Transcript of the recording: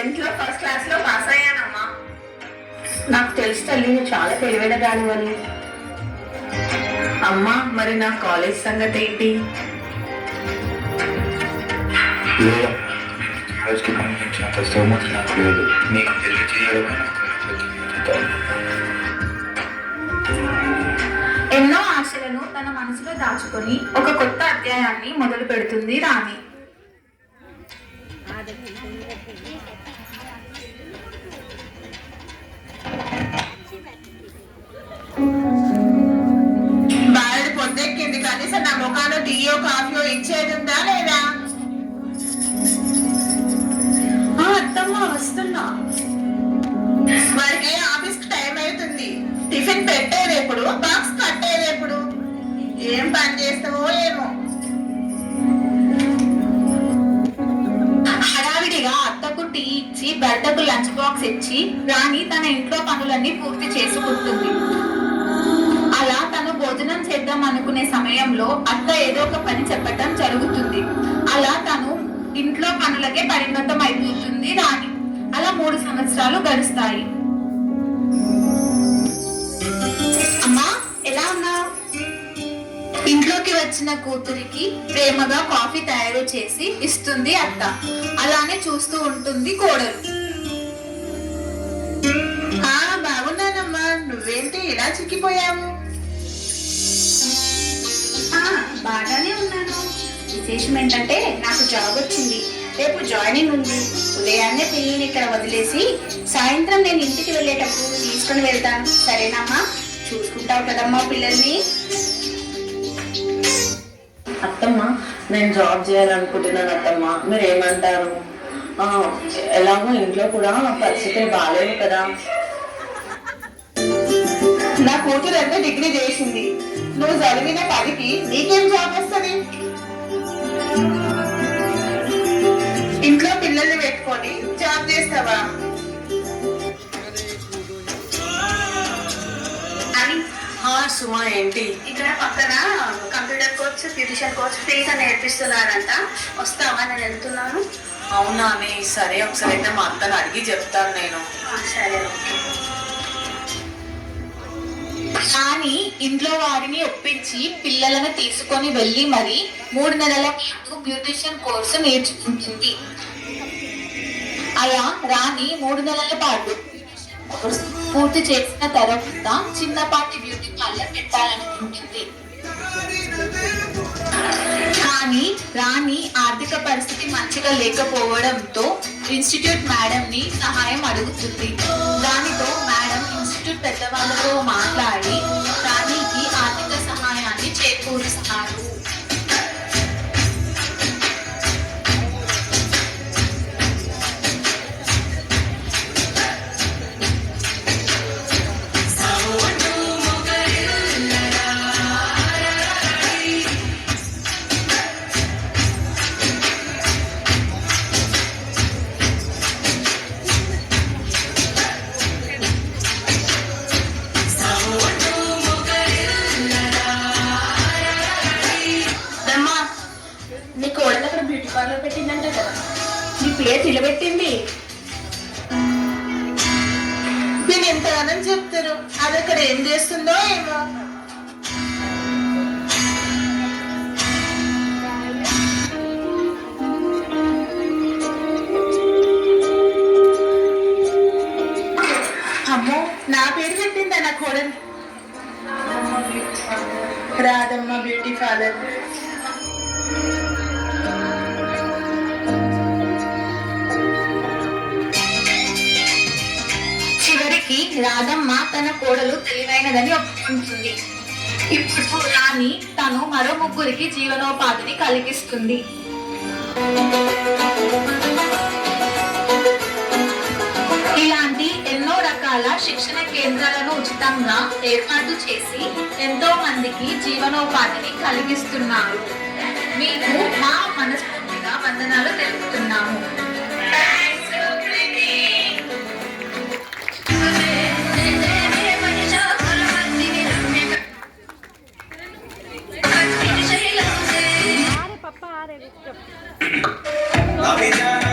10th లో first class లో pass అయ్యానమ్మా. నాకు తెలుసు తల్లి, నువ్వు చాలా తెలివైన దానివని. అమ్మా, మరి నా కాలేజ్ సంగతి ఏంటి? లేదా కాలేజ్కి పంపించినంత స్తోమత నాకు లేదు. నీకు తెలియజేయడమే నాకు బాధ్యత. ఎన్నో ఆశలను తన మనసులో దాచుకొని ఒక కొత్త అధ్యాయాన్ని మొదలు పెడుతుంది రాణి. బాలుడు పొద్దెక్కింది, కనీసం నా ముఖాలు టీయో కాఫీయో ఇచ్చేది ఉందా లేదా? అత్తమ్మ వస్తున్నా. వాడికి ఆఫీస్ కి టైం అవుతుంది. టిఫిన్ పెట్టేది ఎప్పుడు, బాక్స్ కట్టేది ఎప్పుడు? ఏం పని చేస్తావో ఏమో. హడావిడిగా అత్తకు టీ ఇచ్చి భర్తకు లంచ్ బాక్స్ ఇచ్చి రాణి తన ఇంట్లో పనులన్నీ పూర్తి చేసుకుంటుంది. అలా తను భోజనం చేద్దాం అనుకునే సమయంలో అత్త ఏదో ఒక పని చెప్పటం జరుగుతుంది. అలా తను ఇంట్లో పనులకే పరిమితం అయిపోతుంది రాణి. అలా 3 సంవత్సరాలు గడుస్తాయి. అమ్మా, ఎలా ఉన్నావు? ఇంట్లోకి వచ్చిన కూతురికి ప్రేమగా కాఫీ తయారు చేసి ఇస్తుంది అత్త. అలానే చూస్తూ ఉంటుంది కోడలు. బాగున్నానమ్మా, నువ్వేంటి ఇలా చిక్కిపోయావు? బాగానే ఉన్నాను. విశేషం ఏంటంటే నాకు జాబ్ వచ్చింది. రేపు జాయినింగ్ ఉంది. ఉదయాన్నే పిల్లల్ని ఇక్కడ వదిలేసి సాయంత్రం నేను ఇంటికి వెళ్ళేటప్పుడు తీసుకుని వెళ్తాను. సరేనమ్మా? చూసుకుంటావు కదమ్మా పిల్లల్ని? అత్తమ్మ, నేను జాబ్ చేయాలనుకుంటున్నాను అత్తమ్మ, మీరు ఏమంటారు? ఎలాగో ఇంట్లో కూడా పరిస్థితులు బాగాలేవు కదా. నా కూతురు అంతా డిగ్రీ చేసింది. నువ్వు చదివిన 10కి నీకేం జాబ్ వస్తుంది? ఇంట్లో పిల్లల్ని పెట్టుకొని జాబ్ చేస్తావా? అని సుమా, ఏంటి? ఇక్కడ పక్కన కంప్యూటర్ కోర్స్, బ్యూటిషియన్ కోర్స్ ఫ్రీగా నేర్పిస్తున్నారంట. వస్తావా? నేను వెళ్తున్నాను. అవునా అని? సరే, ఒకసారి అయితే మా అత్తను అడిగి చెప్తాను నేను. సరే, ఓకే. కానీ ఇంట్లో వారిని ఒప్పించి పిల్లలను తీసుకొని వెళ్ళి మరి 3 నెలల పాటు బ్యూటిషియన్ కోర్సు నేర్చుకుంటుంది. అలా రాణి 3 నెలల పాటు పూర్తి చేసిన తర్వాత చిన్నపాటి బ్యూటీ పార్లర్ పెట్టాలనుకుంటుంది. కానీ రాణి ఆర్థిక పరిస్థితి మంచిగా లేకపోవడంతో ఇన్స్టిట్యూట్ మేడం ని సహాయం అడుగుతుంది. దానితో మేడం ఇన్స్టిట్యూట్ పెద్దవాళ్ళతో మాట్లాడి రాణికి ఆర్థిక సహాయాన్ని చేకూరుస్తారు. నీ కోడలు అక్కడ బ్యూటీ పార్లర్ పెట్టిందంట కదా, నీ పేరు నిలబెట్టింది. నేను ఎంతగానో చెప్తారు, అది అక్కడ ఏం చేస్తుందో ఏమో. అమ్మో, నా పేరు పెట్టిందా నా కోడలు? Radhamma beauty parlour. చివరికి రాధమ్మ తన కోడలు తెలివైనదని ఒప్పుకుంటుంది. ఇప్పుడు రాణి తను మరో 3కి జీవనోపాధిని కలిగిస్తుంది. ఇలాంటి ఎన్నో రకాల శిక్షణ కేంద్రాలను ఉచితంగా ఏర్పాటు చేసి ఎంతో మందికి జీవనోపాధిని కలిగిస్తున్నారు. మీకు మా మనస్ఫూర్తిగా వందనాలు తెలుపుతున్నాము. I'll be done.